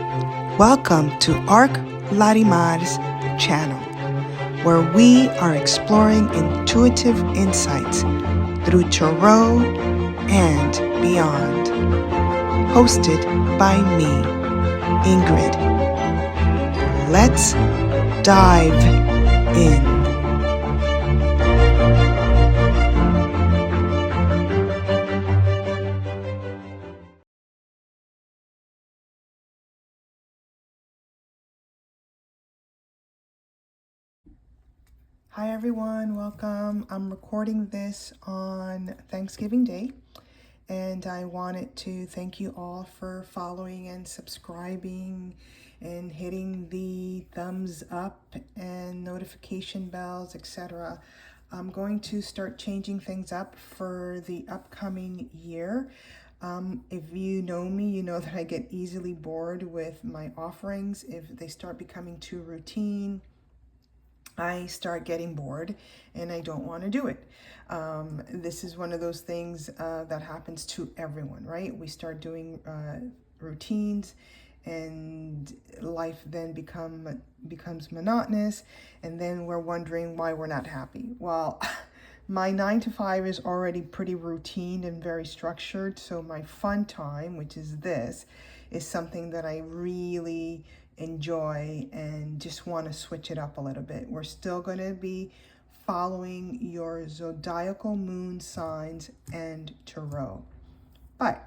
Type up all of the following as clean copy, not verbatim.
Welcome to Larimar's channel, where we are exploring intuitive insights through tarot and beyond. Hosted by me, Ingrid. Let's dive in. Hi everyone, welcome. I'm recording this on Thanksgiving Day, and I wanted to thank you all for following and subscribing and hitting the thumbs up and notification bells, etc. I'm going to start changing things up for the upcoming year. If you know me, you know that I get easily bored with my offerings. If they start becoming too routine, I start getting bored and I don't want to do it. This is one of those things that happens to everyone, right? We start doing routines and life then becomes monotonous, and then we're wondering why we're not happy. Well, my 9 to 5 is already pretty routine and very structured, so my fun time, which is this, is something that I really enjoy and just want to switch it up a little bit. We're still going to be following your zodiacal moon signs and tarot, but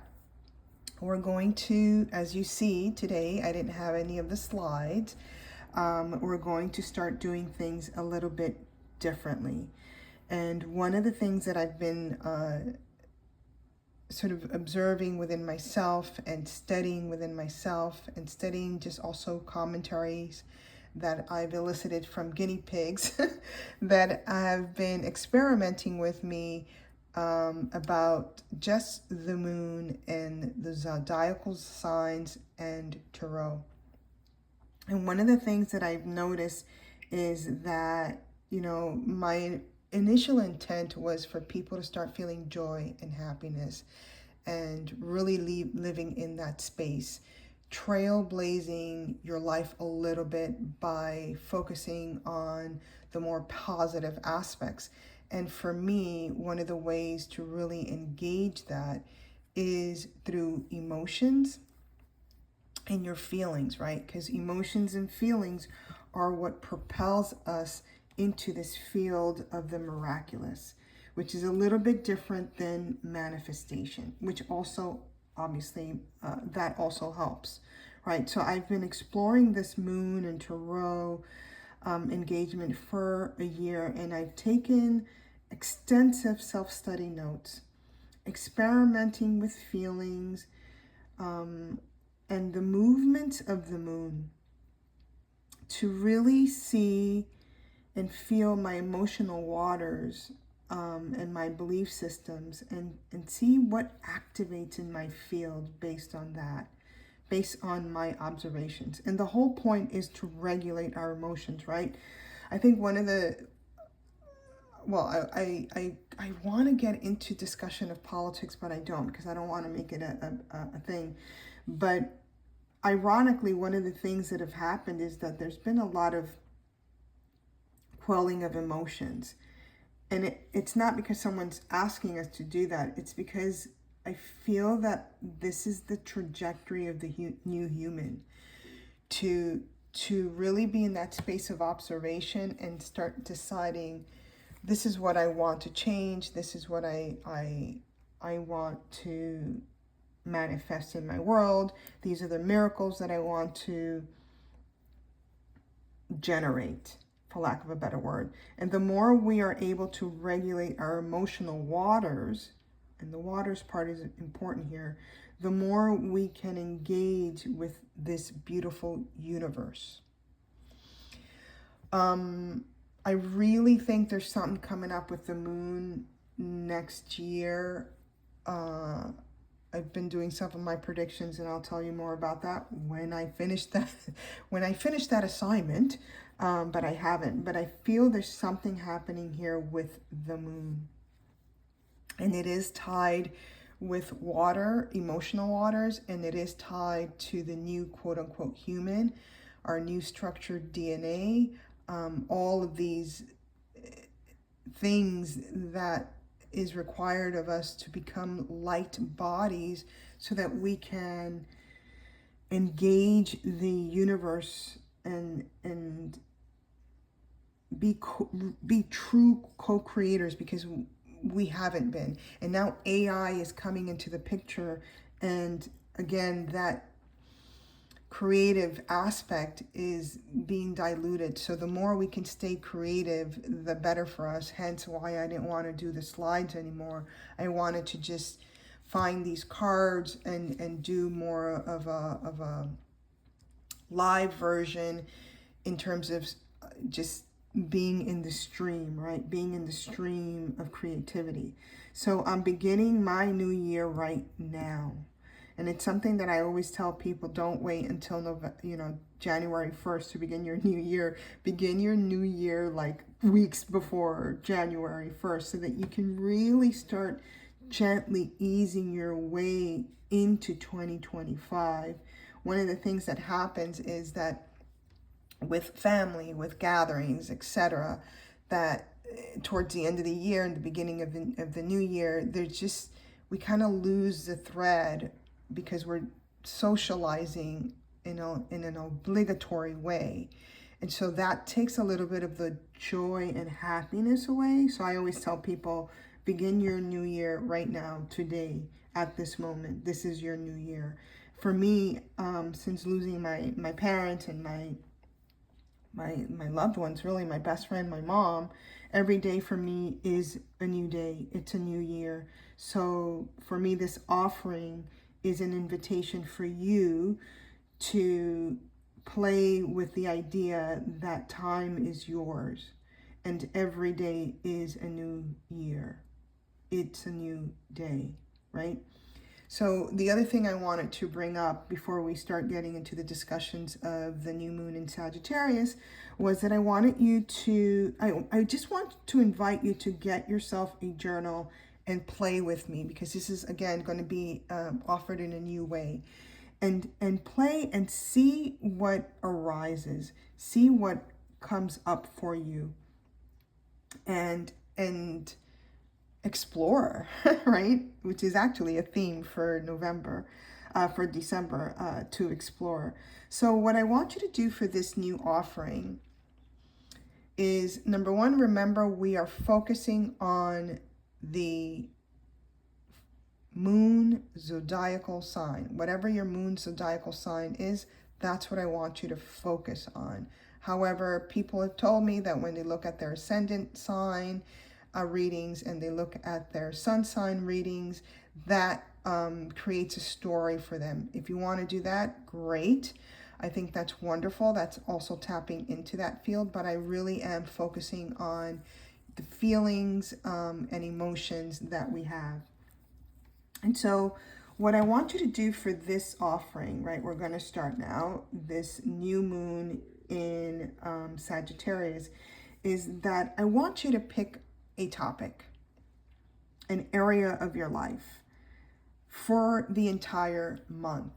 we're going to, as you see today, I didn't have any of the slides. We're going to start doing things a little bit differently. And one of the things that I've been sort of observing within myself and studying within myself and studying just also commentaries that I've elicited from guinea pigs that have been experimenting with me about just the moon and the zodiacal signs and tarot. And one of the things that I've noticed is that, you know, my initial intent was for people to start feeling joy and happiness and really living in that space, trailblazing your life a little bit by focusing on the more positive aspects. And for me, one of the ways to really engage that is through emotions and your feelings, right? Because emotions and feelings are what propels us into this field of the miraculous, which is a little bit different than manifestation, which also obviously that also helps, right? So I've been exploring this moon and tarot engagement for a year, and I've taken extensive self-study notes, experimenting with feelings and the movements of the moon to really see and feel my emotional waters and my belief systems and see what activates in my field based on that, based on my observations. And the whole point is to regulate our emotions, right? I think one of the, well, I want to get into discussion of politics, but I don't, because I don't want to make it a thing. But ironically, one of the things that have happened is that there's been a lot of quelling of emotions. And it's not because someone's asking us to do that. It's because I feel that this is the trajectory of the new human, to really be in that space of observation and start deciding, this is what I want to change. This is what I want to manifest in my world. These are the miracles that I want to generate, for lack of a better word. And the more we are able to regulate our emotional waters, and the waters part is important here, the more we can engage with this beautiful universe. I really think there's something coming up with the moon next year. I've been doing some of my predictions, and I'll tell you more about that when I finish that assignment. But I haven't. But I feel there's something happening here with the moon, and it is tied with water, emotional waters, and it is tied to the new quote-unquote human, our new structured DNA, all of these things that is required of us to become light bodies so that we can engage the universe and be true co-creators, because we haven't been. And now AI is coming into the picture, and again, that creative aspect is being diluted. So the more we can stay creative, the better for us. Hence why I didn't want to do the slides anymore. I wanted to just find these cards and do more of a live version in terms of just being in the stream, right? Being in the stream of creativity. So I'm beginning my new year right now. And it's something that I always tell people, don't wait until January 1st to begin your new year. Begin your new year like weeks before January 1st so that you can really start gently easing your way into 2025. One of the things that happens is that with family, with gatherings, etc., that towards the end of the year and the beginning of the new year, we kind of lose the thread because we're socializing in an obligatory way. And so that takes a little bit of the joy and happiness away. So I always tell people, begin your new year right now, today, at this moment. This is your new year. For me, since losing my parents and my loved ones, really my best friend, my mom, every day for me is a new day. It's a new year. So for me, this offering is an invitation for you to play with the idea that time is yours and every day is a new year. It's a new day, right? So the other thing I wanted to bring up before we start getting into the discussions of the new moon in Sagittarius was that I wanted you to, I just want to invite you to get yourself a journal and play with me, because this is, again, going to be offered in a new way. And play and see what arises. See what comes up for you. And explore, right? Which is actually a theme for December, to explore. So what I want you to do for this new offering is, number one, remember we are focusing on the moon zodiacal sign. Whatever your moon zodiacal sign is, that's what I want you to focus on. However, people have told me that when they look at their ascendant sign readings and they look at their sun sign readings, that creates a story for them. If you want to do that, great. I think that's wonderful. That's also tapping into that field, but I really am focusing on the feelings and emotions that we have. And so what I want you to do for this offering, right, we're going to start now, this new moon in Sagittarius, is that I want you to pick a topic, an area of your life for the entire month,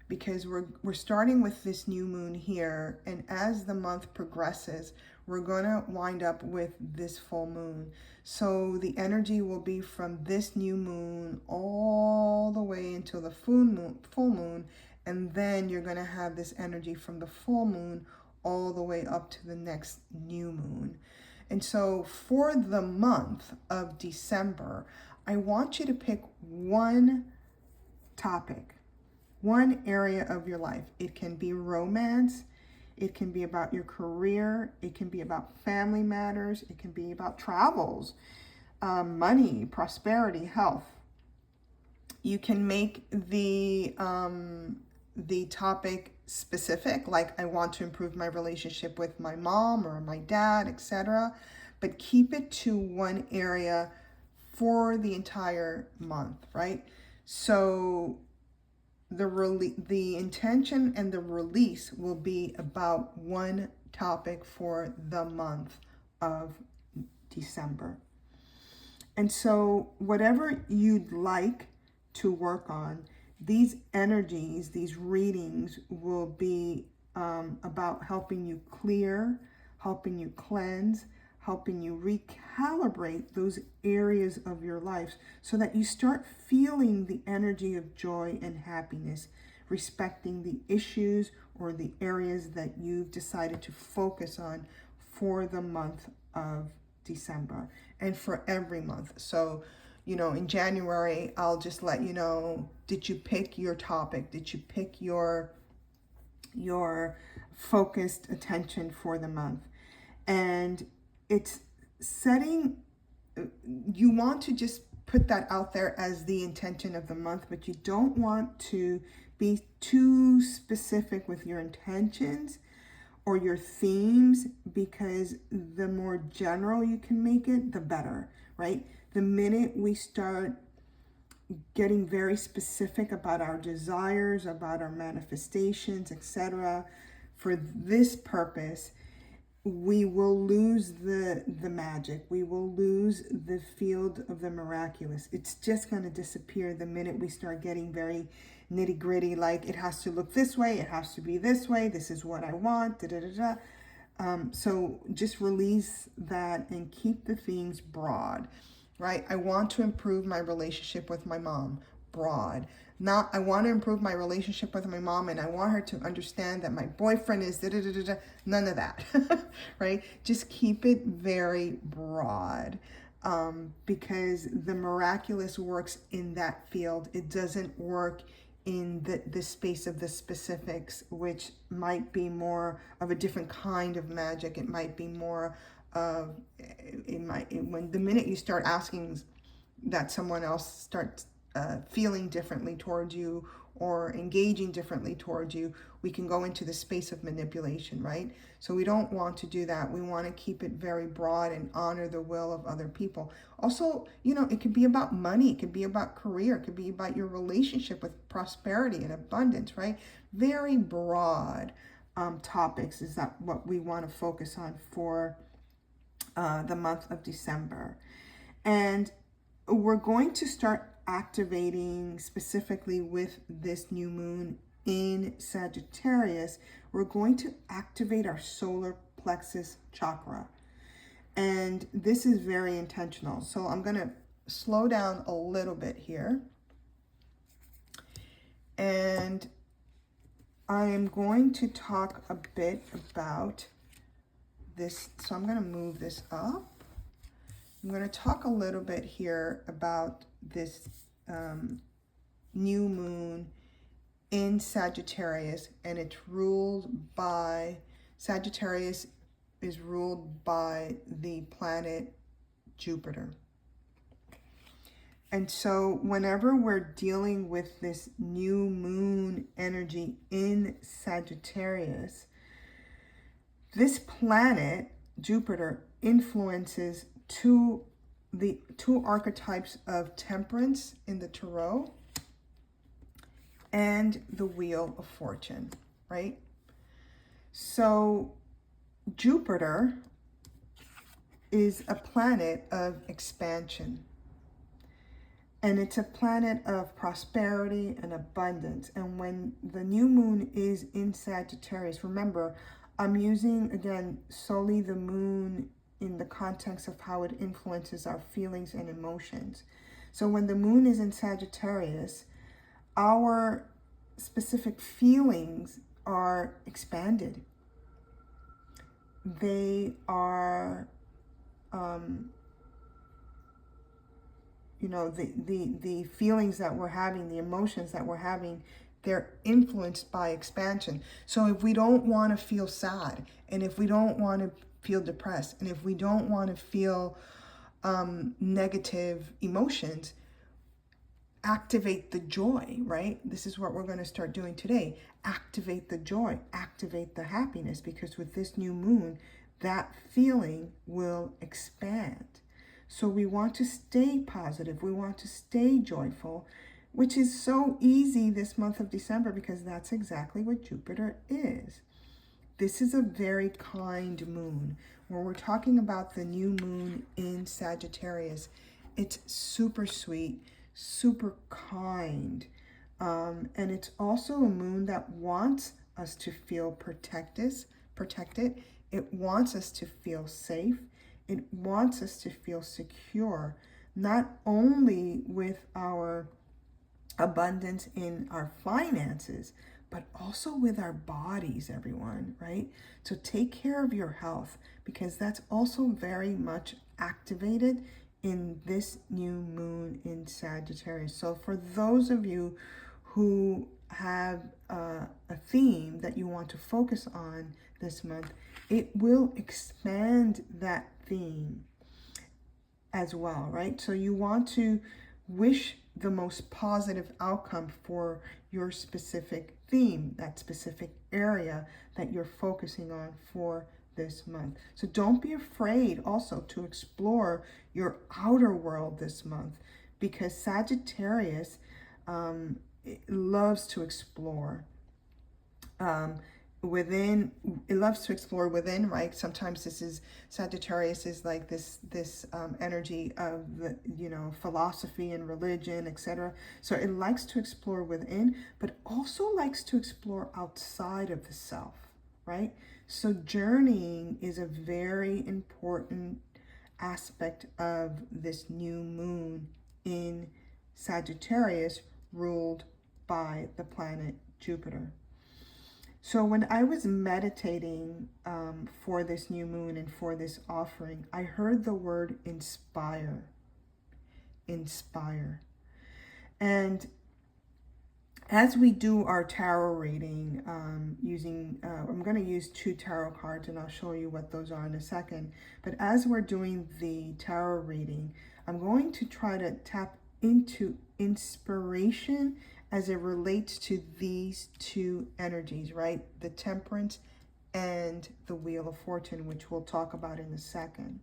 because we're starting with this new moon here, and as the month progresses, we're going to wind up with this full moon. So the energy will be from this new moon all the way until the full moon, and then you're going to have this energy from the full moon all the way up to the next new moon. And so for the month of December, I want you to pick one topic, one area of your life. It can be romance. It can be about your career. It can be about family matters. It can be about travels, money, prosperity, health. You can make the topic specific, like I want to improve my relationship with my mom or my dad, etc. But keep it to one area for the entire month, right? So the intention and the release will be about one topic for the month of December. And so whatever you'd like to work on. These energies, these readings will be about helping you clear, helping you cleanse, helping you recalibrate those areas of your life so that you start feeling the energy of joy and happiness, respecting the issues or the areas that you've decided to focus on for the month of December and for every month. So, you know, in January, I'll just let you know, did you pick your topic? Did you pick your focused attention for the month? And it's setting, you want to just put that out there as the intention of the month, but you don't want to be too specific with your intentions or your themes, because the more general you can make it, the better, right? The minute we start getting very specific about our desires, about our manifestations, etc., for this purpose, we will lose the magic. We will lose the field of the miraculous. It's just going to disappear the minute we start getting very nitty gritty, like it has to look this way, it has to be this way, this is what I want, da da da da. So just release that and keep the themes broad, right? I want to improve my relationship with my mom, broad. Not, I want to improve my relationship with my mom and I want her to understand that my boyfriend is da da da da da. None of that, right? Just keep it very broad, because the miraculous works in that field. It doesn't work in the space of the specifics, which might be more of a different kind of magic. It might be more of, when the minute you start asking that someone else starts feeling differently towards you or engaging differently towards you, we can go into the space of manipulation, right? So we don't want to do that. We want to keep it very broad and honor the will of other people. Also, you know, it could be about money. It could be about career. It could be about your relationship with prosperity and abundance, right? Very broad topics is that what we want to focus on for the month of December. And we're going to start activating specifically with this new moon in Sagittarius. We're going to activate our solar plexus chakra. And this is very intentional. So I'm going to slow down a little bit here. And I am going to talk a bit about this. So I'm going to move this up. I'm going to talk a little bit here about this new moon in Sagittarius, and it's ruled by, Sagittarius is ruled by the planet Jupiter. And so whenever we're dealing with this new moon energy in Sagittarius, this planet, Jupiter, influences two archetypes of Temperance in the Tarot and the Wheel of Fortune, right? So Jupiter is a planet of expansion. And it's a planet of prosperity and abundance. And when the new moon is in Sagittarius, remember, I'm using, again, solely the moon in the context of how it influences our feelings and emotions. So when the moon is in Sagittarius, our specific feelings are expanded. They are, you know, the feelings that we're having, the emotions that we're having, they're influenced by expansion. So if we don't want to feel sad, and if we don't want to feel depressed, and if we don't want to feel negative emotions, activate the joy, right? This is what we're going to start doing today. Activate the joy, activate the happiness, because with this new moon, that feeling will expand. So we want to stay positive. We want to stay joyful, which is so easy this month of December because that's exactly what Jupiter is. This is a very kind moon. When we're talking about the new moon in Sagittarius, it's super sweet, super kind. And it's also a moon that wants us to feel protected. It wants us to feel safe. It wants us to feel secure, not only with our abundance in our finances, but also with our bodies, everyone, right? So take care of your health, because that's also very much activated in this new moon in Sagittarius. So for those of you who have a theme that you want to focus on this month, it will expand that theme as well, right? So you want to wish the most positive outcome for your specific theme, that specific area that you're focusing on for this month. So don't be afraid also to explore your outer world this month, because Sagittarius loves to explore. Within, it loves to explore within, right? Sometimes this is, Sagittarius is like this energy of the, you know, philosophy and religion, etc. So it likes to explore within, but also likes to explore outside of the self, right? So journeying is a very important aspect of this new moon in Sagittarius, ruled by the planet Jupiter. So when I was meditating for this new moon and for this offering, I heard the word inspire. Inspire. And as we do our tarot reading, I'm going to use 2 tarot cards, and I'll show you what those are in a second. But as we're doing the tarot reading, I'm going to try to tap into inspiration as it relates to these 2 energies, right? The Temperance and the Wheel of Fortune, which we'll talk about in a second.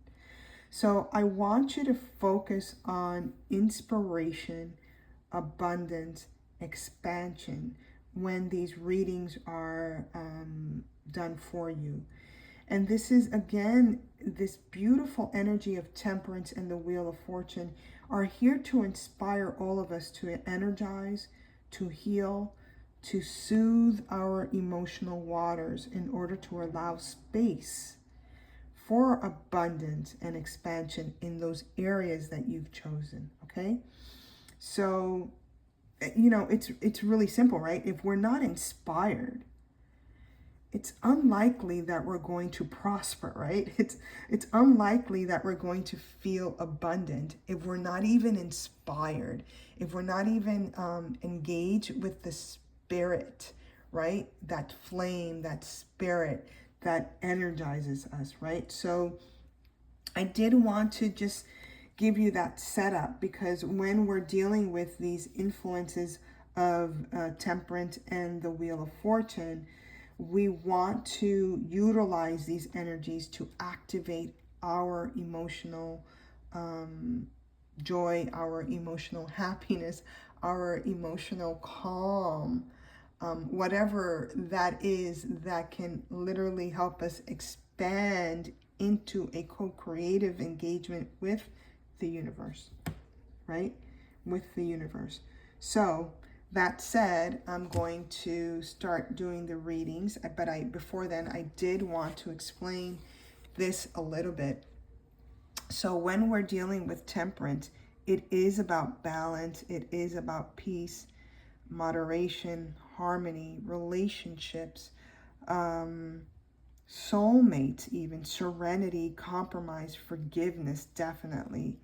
So I want you to focus on inspiration, abundance, expansion when these readings are done for you. And this is, again, this beautiful energy of Temperance and the Wheel of Fortune are here to inspire all of us to energize, to heal, to soothe our emotional waters in order to allow space for abundance and expansion in those areas that you've chosen, okay? So, you know, it's really simple, right? If we're not inspired, it's unlikely that we're going to prosper, right? It's unlikely that we're going to feel abundant if we're not even inspired, if we're not even engaged with the spirit, right? That flame, that spirit that energizes us, right? So I did want to just give you that setup, because when we're dealing with these influences of Temperance and the Wheel of Fortune, we want to utilize these energies to activate our emotional joy, our emotional happiness, our emotional calm, whatever that is, that can literally help us expand into a co-creative engagement with the universe, right? With the universe. So that said, I'm going to start doing the readings, but before then, I did want to explain this a little bit. So when we're dealing with Temperance, it is about balance, it is about peace, moderation, harmony, relationships, soulmates, even serenity, compromise, forgiveness. Definitely,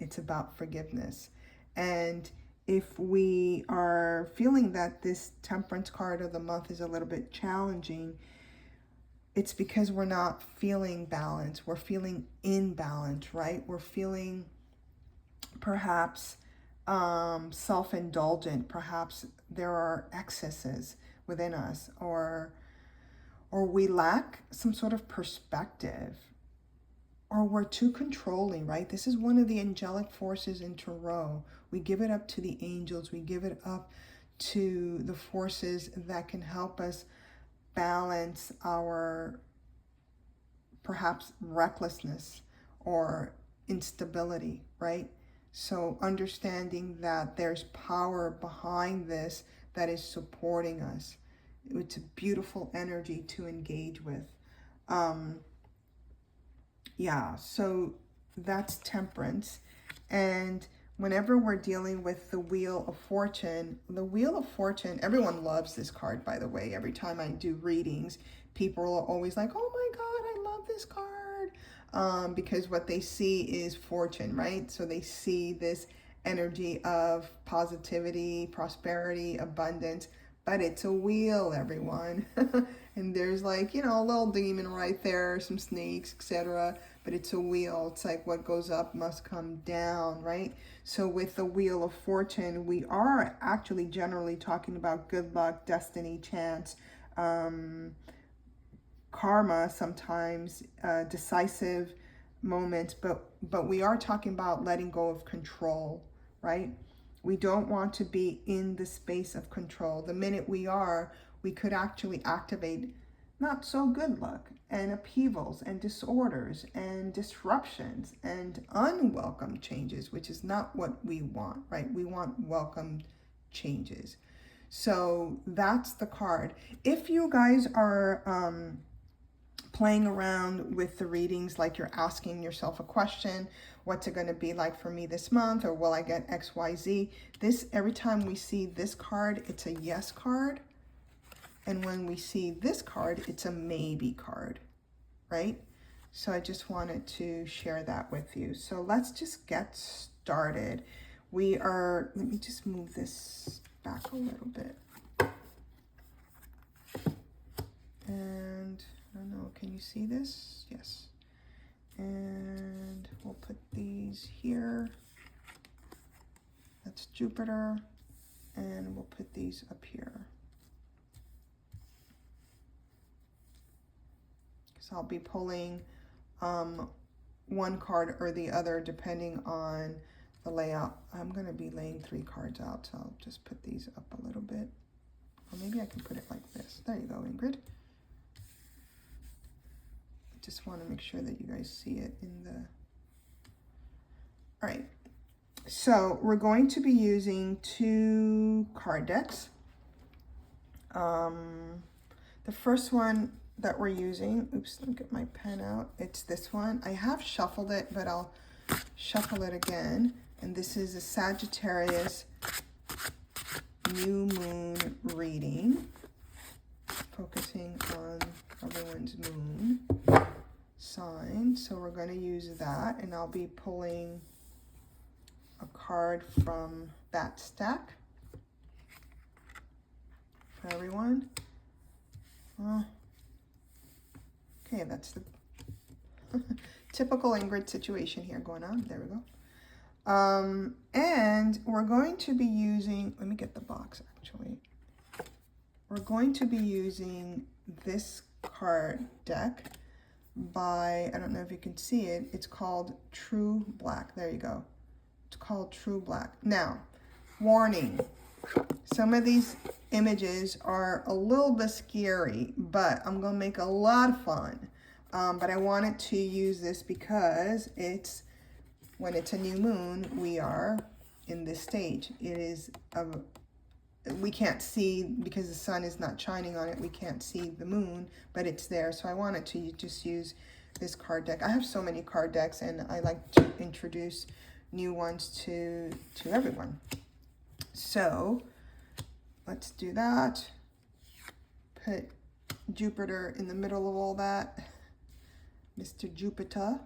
it's about forgiveness. And if we are feeling that this Temperance card of the month is a little bit challenging, it's because we're not feeling balance. We're feeling imbalance, right? We're feeling perhaps self-indulgent. Perhaps there are excesses within us, or we lack some sort of perspective, or we're too controlling, right? This is one of the angelic forces in Tarot. We give it up to the angels. We give it up to the forces that can help us balance our perhaps recklessness or instability, right? So understanding that there's power behind this that is supporting us. It's a beautiful energy to engage with. Yeah, so that's Temperance. And whenever we're dealing with the Wheel of Fortune, everyone loves this card, by the way. Every time I do readings, people are always like, oh my God, I love this card. Because what they see is fortune, right? So they see this energy of positivity, prosperity, abundance, but it's a wheel, everyone. And there's like, you know, a little demon right there, some snakes, etc. But it's a wheel. It's like what goes up must come down, right? So with the Wheel of Fortune, we are actually generally talking about good luck, destiny, chance, karma, sometimes decisive moments, but we are talking about letting go of control, right? We don't want to be in the space of control. The minute we are, we could actually activate not so good luck and upheavals and disorders and disruptions and unwelcome changes, which is not what we want, right? We want welcome changes. So that's the card. If you guys are playing around with the readings, like you're asking yourself a question, what's it going to be like for me this month, or will I get XYZ? This, every time we see this card, it's a yes card. And when we see this card, it's a maybe card, right? So I just wanted to share that with you. So let's just get started. Let me just move this back a little bit. And I don't know, can you see this? Yes. And we'll put these here. That's Jupiter. And we'll put these up here. So I'll be pulling one card or the other depending on the layout. I'm going to be laying 3 cards out, so I'll just put these up a little bit. Or maybe I can put it like this. There you go, Ingrid. Just want to make sure that you guys see it in the... All right, so we're going to be using 2 card decks. The first one that we're using, oops, let me get my pen out. It's this one. I have shuffled it, but I'll shuffle it again. And this is a Sagittarius new moon reading, focusing on everyone's moon sign. So we're going to use that, and I'll be pulling a card from that stack for everyone. Okay, that's the typical Ingrid situation here going on. There we go. And we're going to be using, let me get the box actually. We're going to be using this card deck by, I don't know if you can see it, it's called True Black. There you go. It's called True Black. Now, warning, some of these images are a little bit scary, but I'm going to make a lot of fun. But I wanted to use this because when it's a new moon, we are in this stage. It is we can't see, because the sun is not shining on it, we can't see the moon, but it's there. So I wanted to just use this card deck. I have so many card decks, and I like to introduce new ones to everyone. So let's do that. Put Jupiter in the middle of all that. Mr. Jupiter,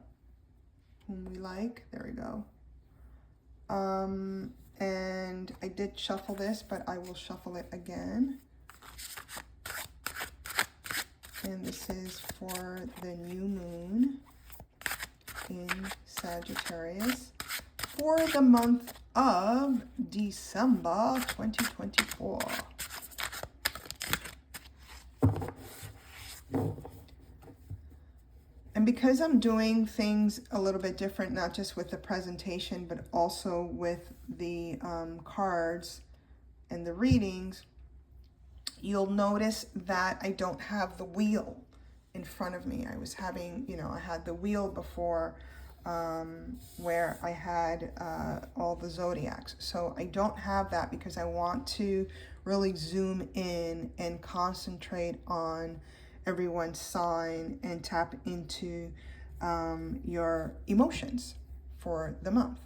whom we like. There we go. And I did shuffle this, but I will shuffle it again. And this is for the new moon in Sagittarius for the month of December 2024. And because I'm doing things a little bit different, not just with the presentation, but also with the cards and the readings, you'll notice that I don't have the wheel in front of me. I was having, I had the wheel before where I had all the zodiacs. So I don't have that because I want to really zoom in and concentrate on everyone's sign and tap into your emotions for the month.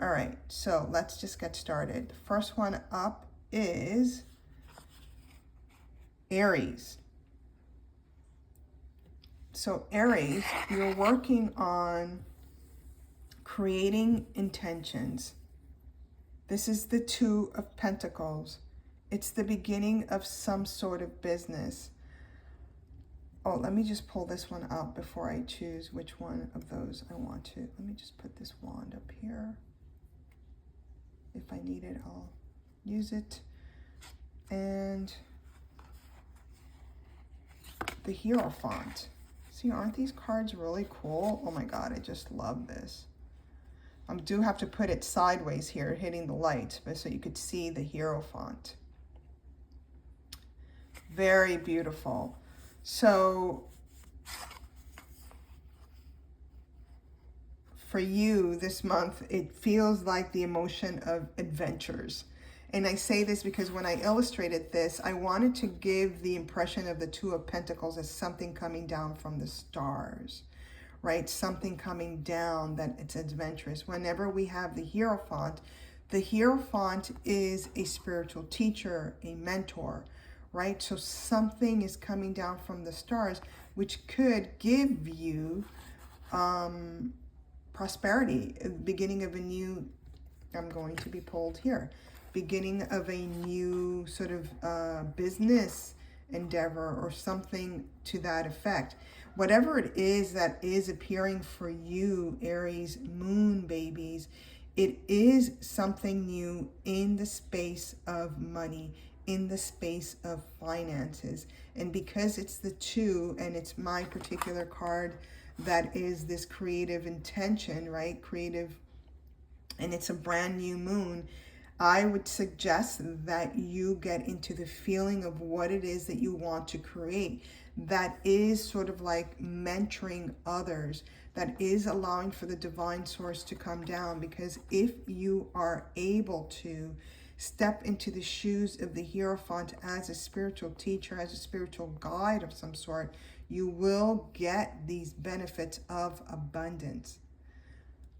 All right, so let's just get started. The first one up is Aries. So Aries, you're working on creating intentions. This is the Two of Pentacles. It's the beginning of some sort of business. Oh, let me just pull this one out before I choose which one of those I want to. Let me just put this wand up here. If I need it, I'll use it. And the Hierophant. See, aren't these cards really cool? Oh my God, I just love this. I do have to put it sideways here, hitting the light, but so you could see the Hierophant. Very beautiful. So for you this month, it feels like the emotion of adventures. And I say this because when I illustrated this, I wanted to give the impression of the Two of Pentacles as something coming down from the stars, right? Something coming down that it's adventurous. Whenever we have the Hierophant is a spiritual teacher, a mentor, right? So something is coming down from the stars, which could give you prosperity, beginning of a new, I'm going to be pulled here, beginning of a new sort of business endeavor or something to that effect. Whatever it is that is appearing for you, Aries Moon babies, it is something new in the space of money, in the space of finances. And because it's the two, and it's my particular card that is this creative intention, right? Creative, and it's a brand new moon. I would suggest that you get into the feeling of what it is that you want to create. That is sort of like mentoring others. That is allowing for the divine source to come down. Because if you are able to step into the shoes of the Hierophant as a spiritual teacher, as a spiritual guide of some sort, you will get these benefits of abundance,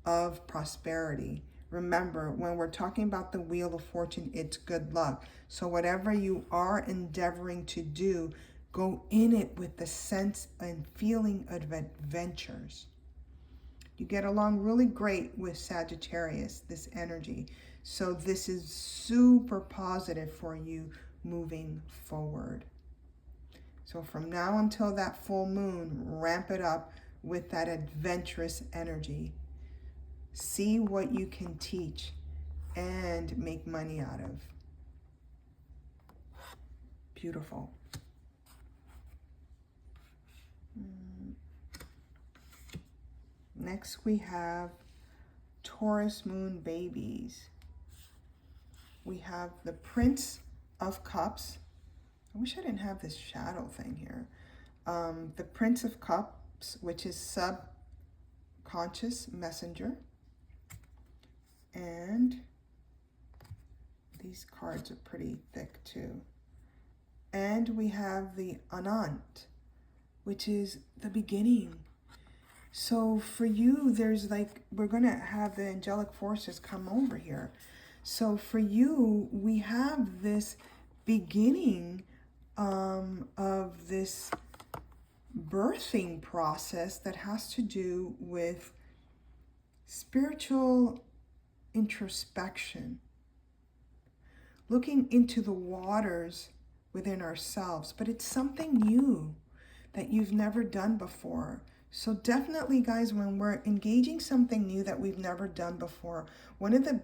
of prosperity. Remember, when we're talking about the Wheel of Fortune, it's good luck. So whatever you are endeavoring to do, go in it with the sense and feeling of adventures. You get along really great with Sagittarius, this energy. So this is super positive for you moving forward. So from now until that full moon, ramp it up with that adventurous energy. See what you can teach and make money out of. Beautiful. Next we have Taurus Moon babies. We have the Prince of Cups. I wish I didn't have this shadow thing here. The Prince of Cups, which is subconscious messenger. And these cards are pretty thick too. And we have the Anant, which is the beginning. So for you, there's like, we're going to have the angelic forces come over here. So for you, we have this beginning of this birthing process that has to do with spiritual introspection, looking into the waters within ourselves, but it's something new that you've never done before. So definitely, guys, when we're engaging something new that we've never done before, one of the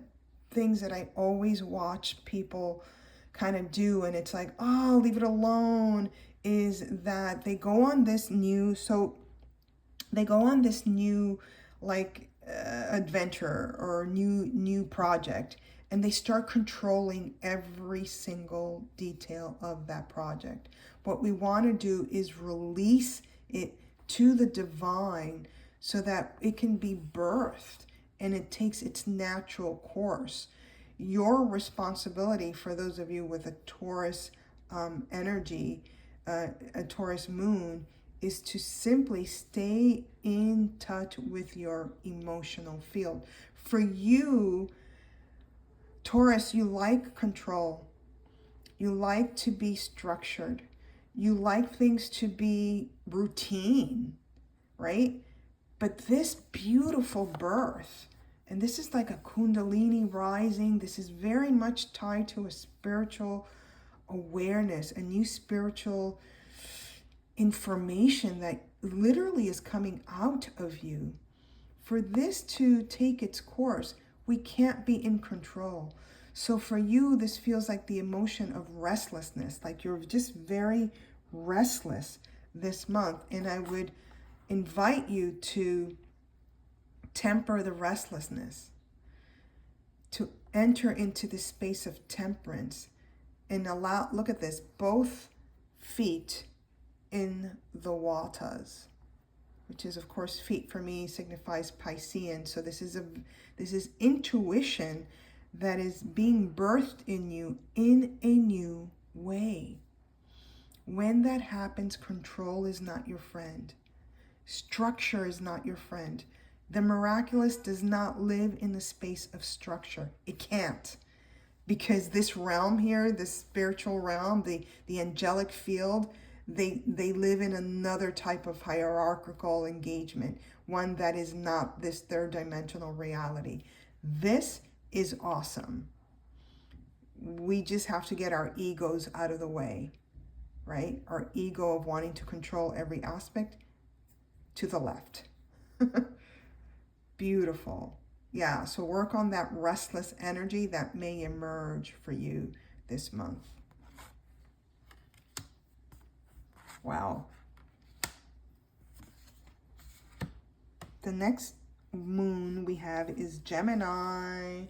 things that I always watch people kind of do, and it's like, oh, leave it alone, is that they go on this new, like adventure or new project, and they start controlling every single detail of that project. What we want to do is release it to the divine so that it can be birthed and it takes its natural course. Your responsibility, for those of you with a Taurus energy, a Taurus moon, is to simply stay in touch with your emotional field. For you, Taurus, you like control. You like to be structured. You like things to be routine, right? But this beautiful birth, and this is like a Kundalini rising, this is very much tied to a spiritual awareness, a new spiritual information that literally is coming out of you. For this to take its course, we can't be in control. So for you, this feels like the emotion of restlessness, like you're just very restless this month. And I would invite you to temper the restlessness, to enter into the space of temperance and allow, look at this, both feet in the watas, which is, of course, feet for me signifies Piscean. So this is intuition that is being birthed in you in a new way. When that happens, control is not your friend. Structure is not your friend. The miraculous does not live in the space of structure. It can't. Because this realm here, this spiritual realm, the angelic field, they live in another type of hierarchical engagement, one that is not this third dimensional reality. This is awesome. We just have to get our egos out of the way, right? Our ego of wanting to control every aspect to the left. Beautiful. Yeah, so work on that restless energy that may emerge for you this month. Wow. The next moon we have is Gemini.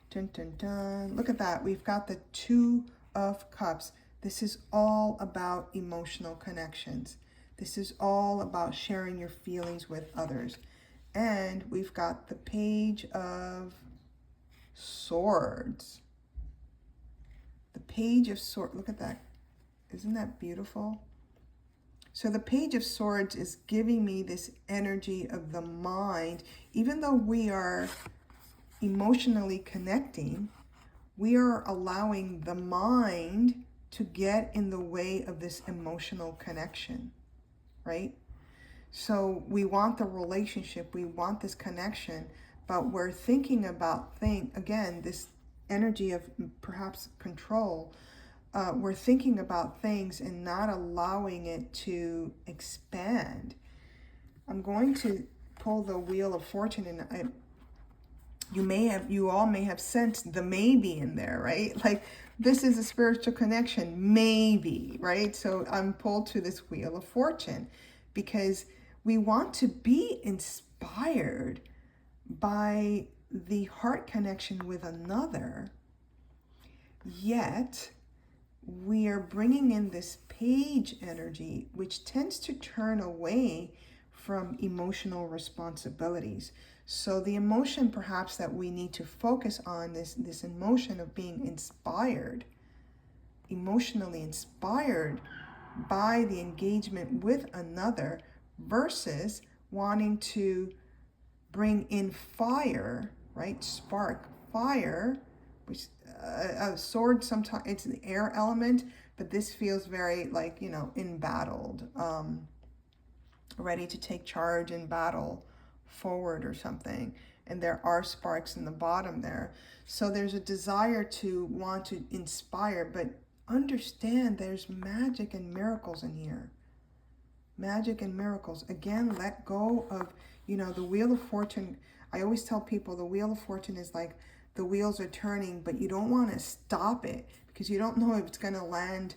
Dun, dun, dun. Look at that. We've got the Two of Cups. This is all about emotional connections. This is all about sharing your feelings with others. And we've got the Page of Swords. The Page of Swords. Look at that. Isn't that beautiful? So the Page of Swords is giving me this energy of the mind. Even though we are emotionally connecting, we are allowing the mind to get in the way of this emotional connection, right? So we want the relationship, we want this connection, but we're thinking about again, this energy of perhaps control. We're thinking about things and not allowing it to expand. I'm going to pull the Wheel of Fortune, and you all may have sensed the maybe in there, right? Like, this is a spiritual connection, maybe, right? So I'm pulled to this Wheel of Fortune because we want to be inspired by the heart connection with another, yet we are bringing in this Page energy, which tends to turn away from emotional responsibilities. So the emotion perhaps that we need to focus on, this emotion of being inspired, emotionally inspired by the engagement with another, versus wanting to bring in fire, right? Spark, fire, which a sword, sometimes it's the air element, but this feels very like, embattled, ready to take charge in battle forward or something. And there are sparks in the bottom there. So there's a desire to want to inspire, but understand there's magic and miracles in here. Magic and miracles. Again, let go of, the Wheel of Fortune. I always tell people the Wheel of Fortune is like the wheels are turning, but you don't want to stop it because you don't know if it's going to land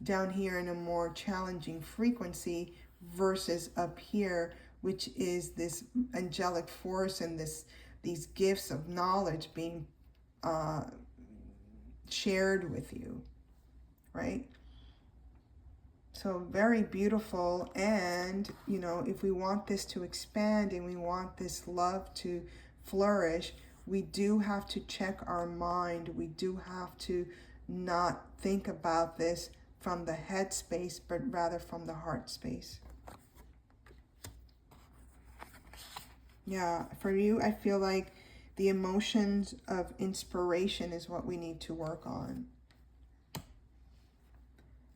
down here in a more challenging frequency versus up here, which is this angelic force and these gifts of knowledge being shared with you, right? So very beautiful. And, you know, if we want this to expand and we want this love to flourish, we do have to check our mind. We do have to not think about this from the head space, but rather from the heart space. Yeah, for you, I feel like the emotions of inspiration is what we need to work on.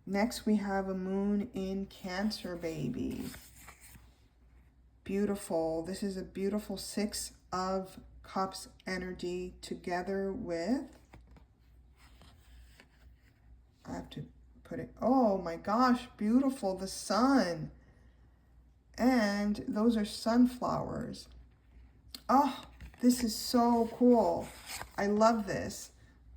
Next, we have a moon in Cancer, baby. Beautiful. This is a beautiful 6 of Cups energy together with, I have to put it, oh my gosh, beautiful, the sun. And those are sunflowers. Oh, this is so cool. I love this.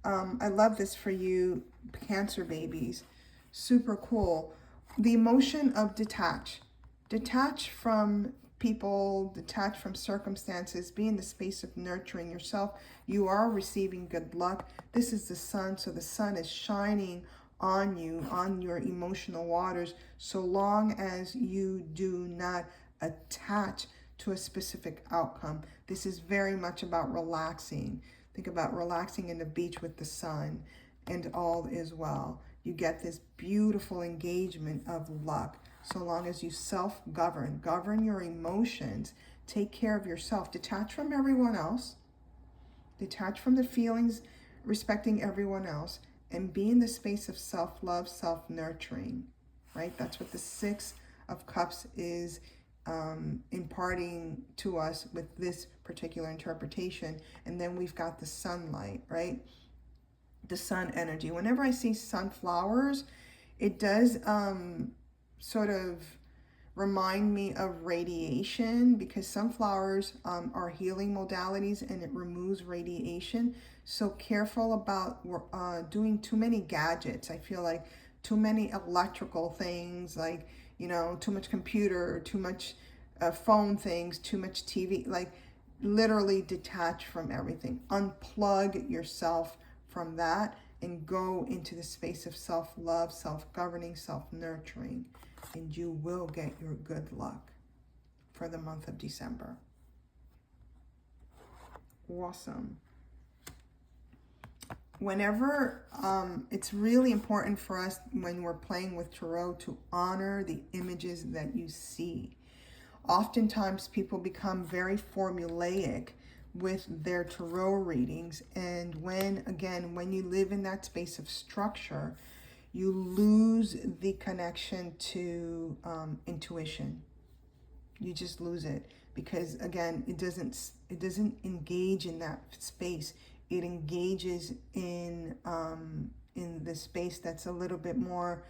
I love this for you, Cancer babies. Super cool. The emotion of detach. Detach from people, detach from circumstances, be in the space of nurturing yourself. You are receiving good luck. This is the sun, so the sun is shining on you, on your emotional waters, so long as you do not attach to a specific outcome. This is very much about relaxing. Think about relaxing in the beach with the sun, and all is well. You get this beautiful engagement of luck. So long as you self-govern, govern your emotions, take care of yourself, detach from everyone else, detach from the feelings, respecting everyone else, and be in the space of self-love, self-nurturing, right? That's what the 6 of Cups is imparting to us with this particular interpretation. And then we've got the sunlight, right? The sun energy. Whenever I see sunflowers, it does sort of remind me of radiation, because sunflowers are healing modalities and it removes radiation. So careful about doing too many gadgets. I feel like too many electrical things, like, you know, too much computer, too much phone things, too much TV, like literally detach from everything. Unplug yourself from that and go into the space of self-love, self-governing, self-nurturing, and you will get your good luck for the month of December. Awesome. Whenever, it's really important for us when we're playing with tarot to honor the images that you see. Oftentimes people become very formulaic with their tarot readings, and when you live in that space of structure, you lose the connection to intuition. You just lose it, because again, it doesn't engage in that space. It engages in the space that's a little bit more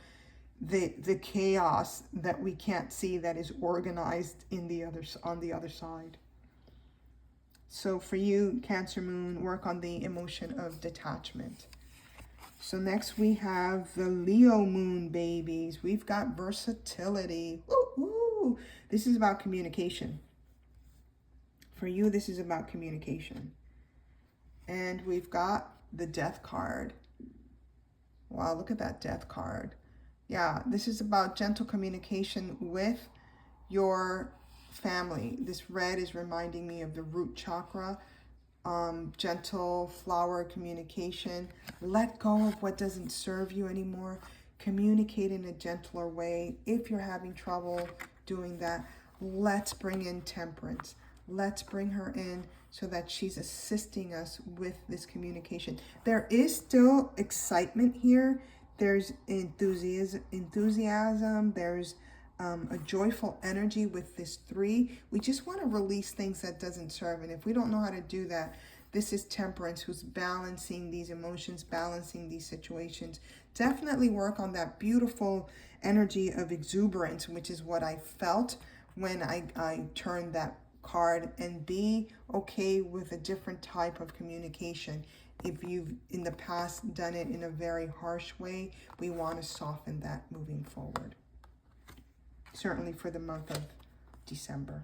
the chaos that we can't see, that is organized on the other side. So for you, Cancer Moon, work on the emotion of detachment. So next we have the Leo Moon, babies. We've got versatility. Woo-hoo! This is about communication. For you, this is about communication. And we've got the Death card. Wow, look at that Death card. Yeah, this is about gentle communication with your family. This red is reminding me of the root chakra. Gentle flower communication. Let go of what doesn't serve you anymore. Communicate in a gentler way. If you're having trouble doing that, let's bring in Temperance. Let's bring her in so that she's assisting us with this communication. There is still excitement here. There's enthusiasm. There's a joyful energy with this 3. We just want to release things that doesn't serve. And if we don't know how to do that, this is Temperance, who's balancing these emotions, balancing these situations. Definitely work on that beautiful energy of exuberance, which is what I felt when I turned that card, and be okay with a different type of communication. If you've in the past done it in a very harsh way, we want to soften that moving forward. Certainly for the month of December.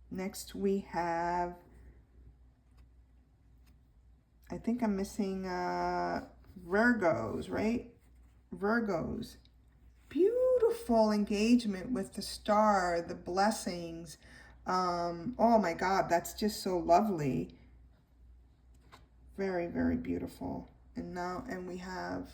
Next we have, I think I'm missing Virgos, right? Virgos. Beautiful engagement with the star, the blessings. Oh my God, that's just so lovely. Very, very beautiful. And we have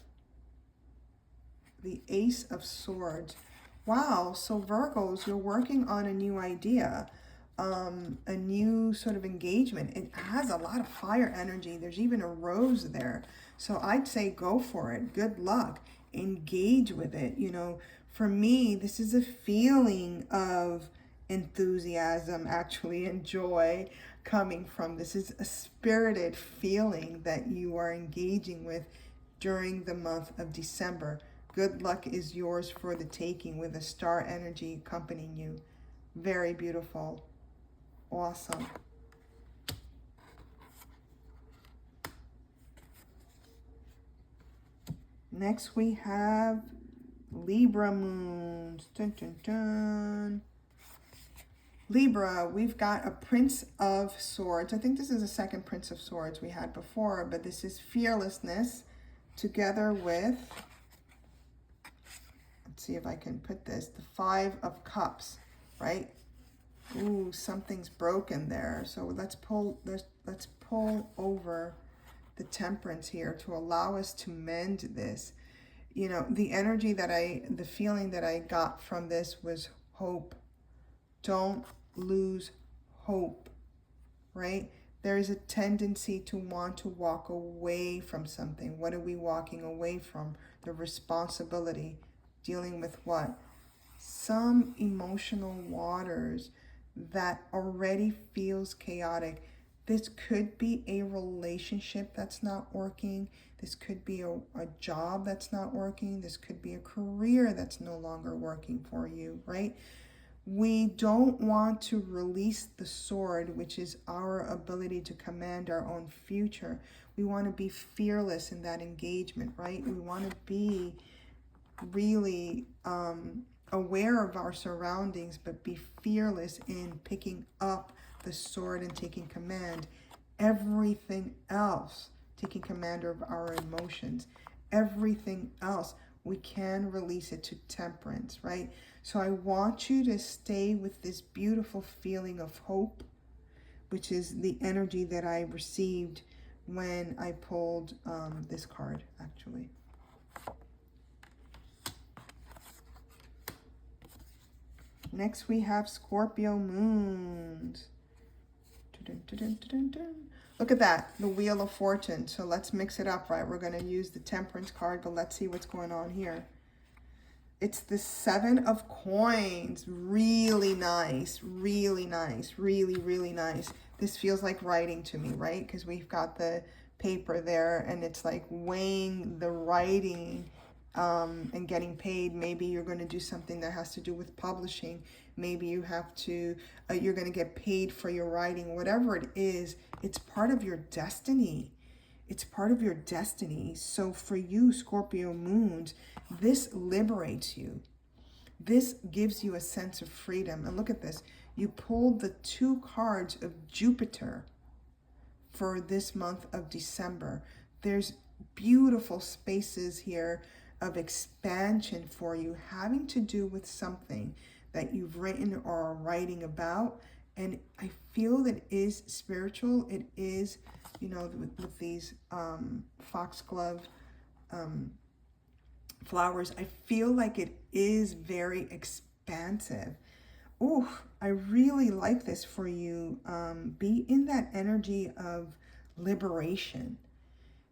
the Ace of Swords. Wow, so Virgos, you're working on a new idea, a new sort of engagement. It has a lot of fire energy. There's even a rose there. So I'd say go for it. Good luck. Engage with it. You know, for me, this is a feeling of enthusiasm, actually, and joy coming from. This is a spirited feeling that you are engaging with during the month of December. Good luck is yours for the taking with a star energy accompanying you. Very beautiful. Awesome. Next we have Libra Moon. Dun, dun, dun. Libra, we've got a Prince of Swords. I think this is the second Prince of Swords we had before, but this is fearlessness together with, let's see if I can put this, the Five of Cups, right? Ooh, something's broken there. So let's pull over the Temperance here to allow us to mend this. You know, the energy that the feeling that I got from this was hope. Don't lose hope, right? There is a tendency to want to walk away from something. What are we walking away from? The responsibility. Dealing with what? Some emotional waters that already feels chaotic. This could be a relationship that's not working. This could be a job that's not working. This could be a career that's no longer working for you, right? We don't want to release the sword, which is our ability to command our own future. We want to be fearless in that engagement, right? We want to be really aware of our surroundings, but be fearless in picking up the sword and taking command. Everything else, taking command of our emotions. Everything else, we can release it to Temperance, right? So I want you to stay with this beautiful feeling of hope, which is the energy that I received when I pulled this card, actually. Next we have Scorpio Moons. Dun, dun, dun, dun, dun. Look at that, the Wheel of Fortune. So let's mix it up, right? We're going to use the Temperance card, but let's see what's going on here. It's the Seven of Coins. Really nice, really nice, really, really nice. This feels like writing to me, right? Because we've got the paper there and it's like weighing the writing and getting paid. Maybe you're going to do something that has to do with publishing. Maybe you have to, you're going to get paid for your writing. Whatever it is, it's part of your destiny. It's part of your destiny. So for you, Scorpio Moons, this liberates you. This gives you a sense of freedom. And look at this. You pulled the two cards of Jupiter for this month of December. There's beautiful spaces here of expansion for you, having to do with something that you've written or are writing about. And I feel that it is spiritual. It is, you know, with these foxglove flowers, I feel like it is very expansive. Oh, I really like this for you. Be in that energy of liberation.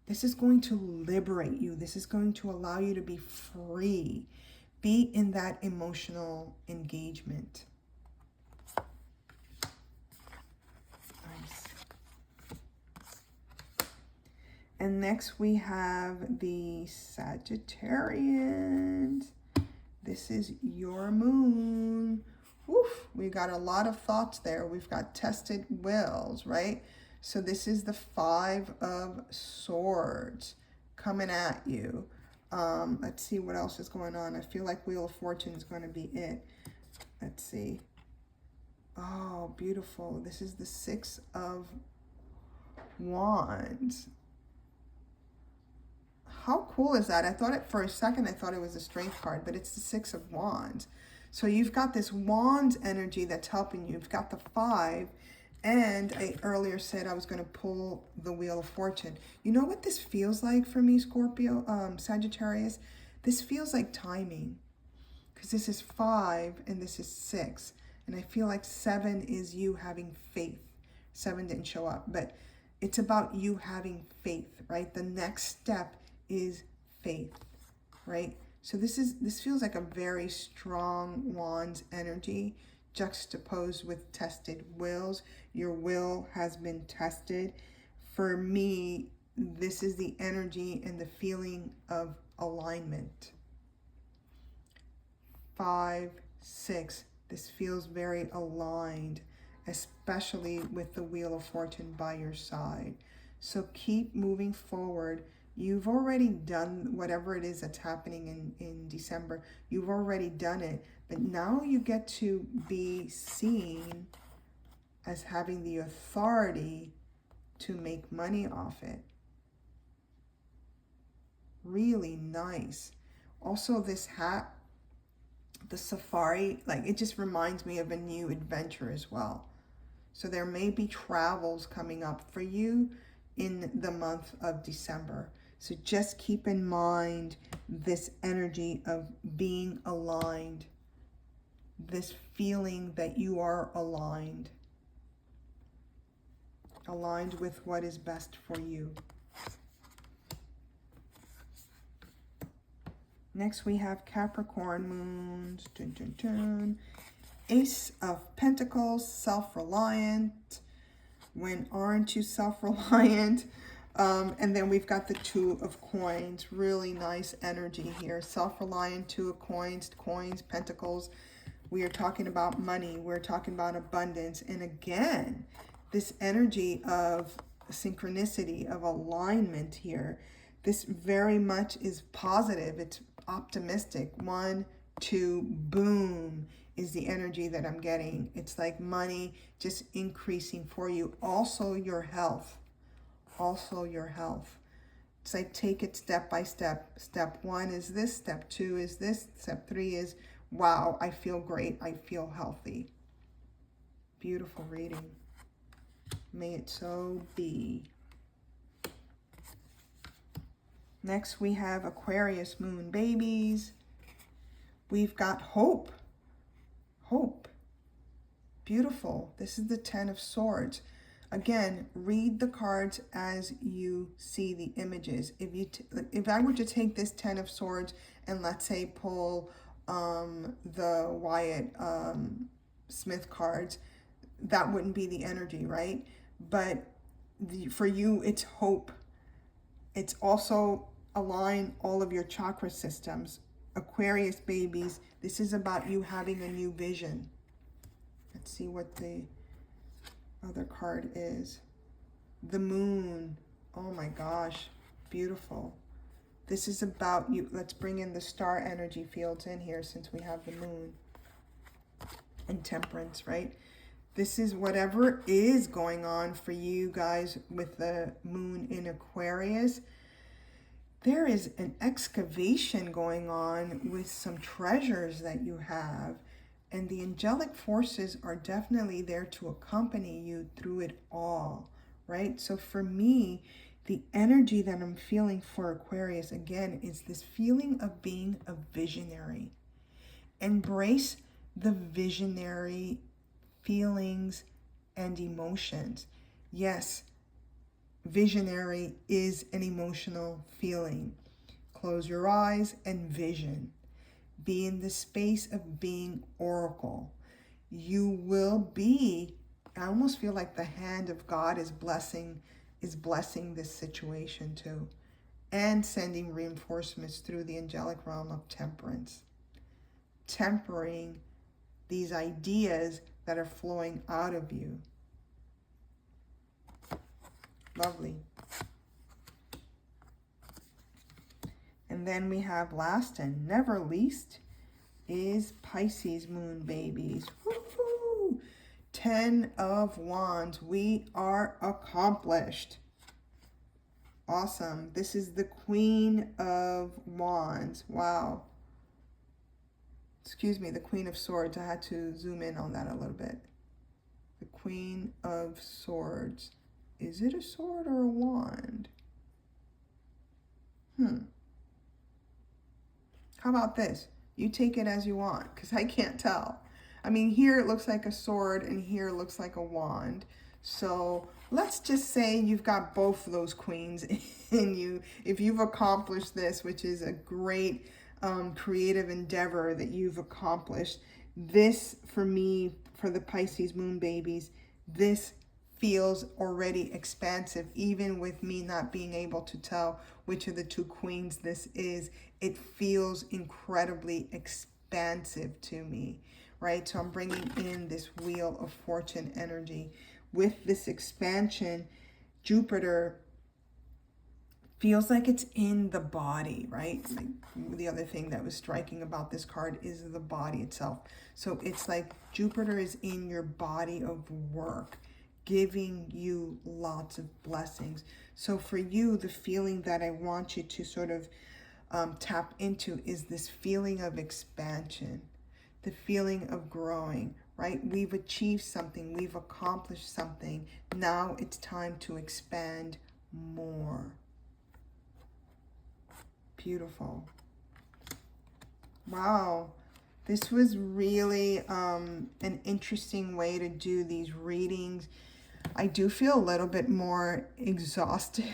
This is going to liberate you. This is going to allow you to be free. Be in that emotional engagement. Nice. And next we have the Sagittarians. This is your moon. Oof, we got a lot of thoughts there. We've got tested wills, right? So this is the Five of Swords coming at you. Let's see what else is going on. I feel like Wheel of Fortune is going to be it. Let's see. Oh, beautiful. This is the Six of Wands. how cool is that? I thought it for a second, I thought it was a strength card, but it's the Six of Wands. So you've got this Wands energy that's helping you. You've got the 5, and I earlier said I was going to pull the Wheel of Fortune. You know what this feels like for me, Scorpio, Sagittarius? This feels like timing, because this is 5 and this is 6. And I feel like 7 is you having faith. 7 didn't show up, but it's about you having faith, right? The next step is faith, right? So this feels like a very strong Wands energy juxtaposed with tested wills. Your will has been tested. For me, this is the energy and the feeling of alignment. 5, 6, this feels very aligned, especially with the Wheel of Fortune by your side. So keep moving forward. You've already done whatever it is that's happening in December. You've already done it, but now you get to be seen as having the authority to make money off it. Really nice. Also, this hat, the safari, like, it just reminds me of a new adventure as well. So there may be travels coming up for you in the month of December. So just keep in mind this energy of being aligned, this feeling that you are aligned with what is best for you. Next we have Capricorn Moons. Dun, dun, dun. Ace of Pentacles, self-reliant. When aren't you self-reliant? And then we've got the Two of Coins. Really nice energy here. Self-reliant, Two of Coins, Pentacles. We are talking about money. We're talking about abundance. And again, this energy of synchronicity, of alignment here. This very much is positive. It's optimistic. 1, 2, boom is the energy that I'm getting. It's like money just increasing for you. Also your health. Also your health. It's like take it step by step. Step 1 is this. Step 2 is this. Step 3 is, wow, I feel great. I feel healthy. Beautiful reading. May it so be. Next we have Aquarius Moon babies. We've got hope. Hope. Beautiful. This is the 10 of Swords. Again, read the cards as you see the images. If I were to take this 10 of Swords and let's say pull the Wyatt Smith cards, that wouldn't be the energy, right? But for you, it's hope. It's also align all of your chakra systems. Aquarius babies, this is about you having a new vision. Let's see what the other card is. The Moon. Oh my gosh, beautiful. This is about you. Let's bring in the star energy fields in here since we have the Moon. And Temperance, right? This is whatever is going on for you guys with the Moon in Aquarius. There is an excavation going on with some treasures that you have. And the angelic forces are definitely there to accompany you through it all, right? So for me, the energy that I'm feeling for Aquarius, again, is this feeling of being a visionary. Embrace the visionary feelings and emotions. Yes, visionary is an emotional feeling. Close your eyes and vision. Be in the space of being oracle. You will be, I almost feel like the hand of God is blessing this situation too. And sending reinforcements through the angelic realm of temperance. Tempering these ideas that are flowing out of you. Lovely. And then we have last and never least is Pisces Moon babies. Woo-hoo! 10 of Wands. We are accomplished. Awesome. This is the Queen of Wands. Wow. Excuse me, the Queen of Swords. I had to zoom in on that a little bit. The Queen of Swords. Is it a sword or a wand? How about this? You take it as you want, because I can't tell. I mean, here it looks like a sword and here it looks like a wand. So let's just say you've got both of those queens in you. If you've accomplished this, which is a great creative endeavor that you've accomplished, this for me, for the Pisces Moon babies, this feels already expansive. Even with me not being able to tell which of the two queens this is, it feels incredibly expansive to me, right? So I'm bringing in this Wheel of Fortune energy. With this expansion, Jupiter feels like it's in the body, right? Like the other thing that was striking about this card is the body itself. So it's like Jupiter is in your body of work, giving you lots of blessings. So for you, the feeling that I want you to sort of tap into is this feeling of expansion, the feeling of growing, right? We've achieved something, we've accomplished something. Now it's time to expand more. Beautiful. Wow. This was really an interesting way to do these readings. I do feel a little bit more exhausted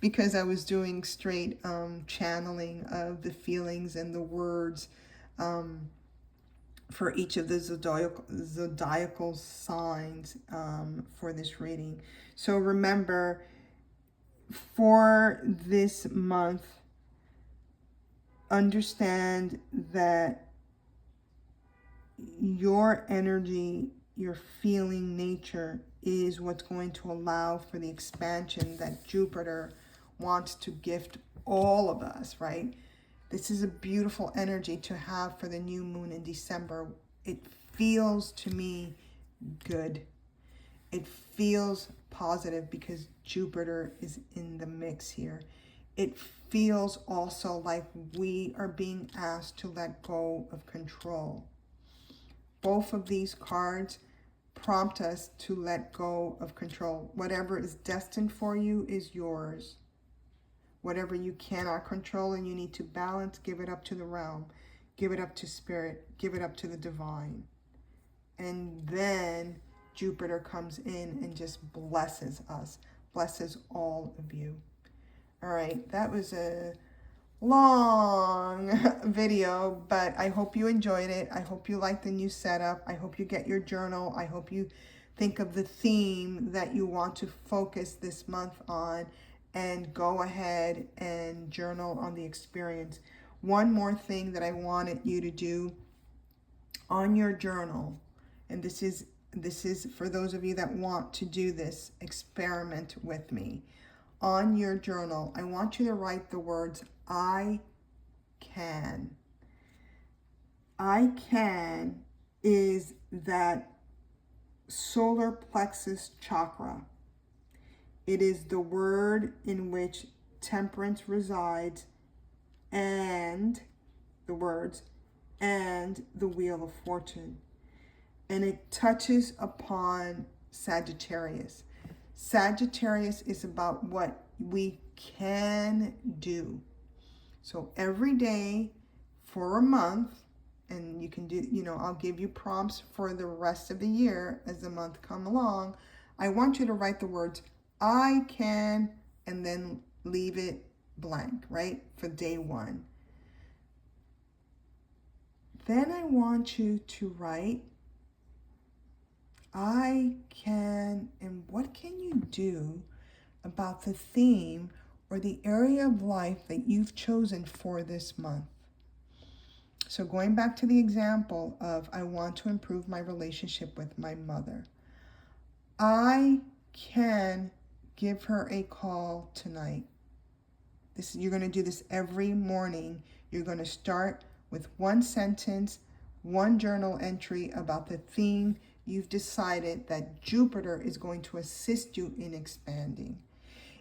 because I was doing straight channeling of the feelings and the words for each of the zodiacal signs for this reading. So remember, for this month, understand that your energy, your feeling nature is what's going to allow for the expansion that Jupiter wants to gift all of us, right? This is a beautiful energy to have for the new moon in December. It feels to me good. It feels positive because Jupiter is in the mix here. It feels also like we are being asked to let go of control. Both of these cards prompt us to let go of control. Whatever is destined for you is yours. Whatever you cannot control and you need to balance, give it up to the realm. Give it up to spirit. Give it up to the divine. And then Jupiter comes in and just blesses us. Blesses all of you. All right, that was a long video, but I hope you enjoyed it. I hope you like the new setup. I hope you get your journal. I hope you think of the theme that you want to focus this month on and go ahead and journal on the experience. One more thing that I wanted you to do on your journal, and this is for those of you that want to do this experiment with me. On your journal, I want you to write the words, I can. I can is that solar plexus chakra. It is the word in which temperance resides, and the words, and the Wheel of Fortune. And it touches upon Sagittarius. Sagittarius is about what we can do. So every day for a month, and you can do, I'll give you prompts for the rest of the year as the month come along. I want you to write the words, I can, and then leave it blank, right? For day one. Then I want you to write, I can, and what can you do about the theme or the area of life that you've chosen for this month? So going back to the example of, I want to improve my relationship with my mother. I can give her a call tonight. You're going to do this every morning. You're going to start with one sentence, one journal entry about the theme you've decided that Jupiter is going to assist you in expanding.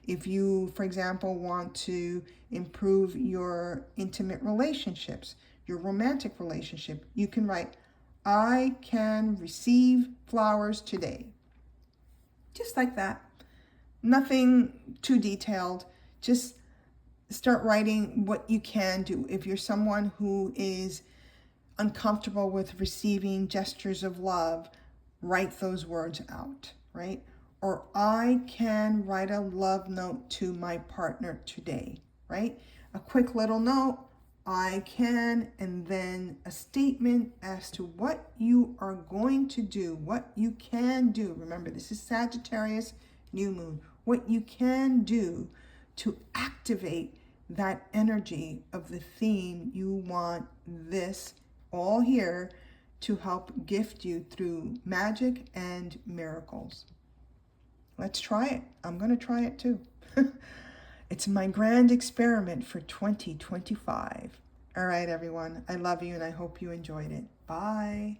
If you, for example, want to improve your intimate relationships, your romantic relationship, you can write, I can receive flowers today. Just like that. Nothing too detailed. Just start writing what you can do. If you're someone who is uncomfortable with receiving gestures of love, write those words out, right? Or I can write a love note to my partner today, right? A quick little note, I can, and then a statement as to what you are going to do, what you can do. Remember, this is Sagittarius new moon. What you can do to activate that energy of the theme you want this all here to help gift you through magic and miracles. Let's try it. I'm going to try it too. It's my grand experiment for 2025. All right, everyone. I love you and I hope you enjoyed it. Bye.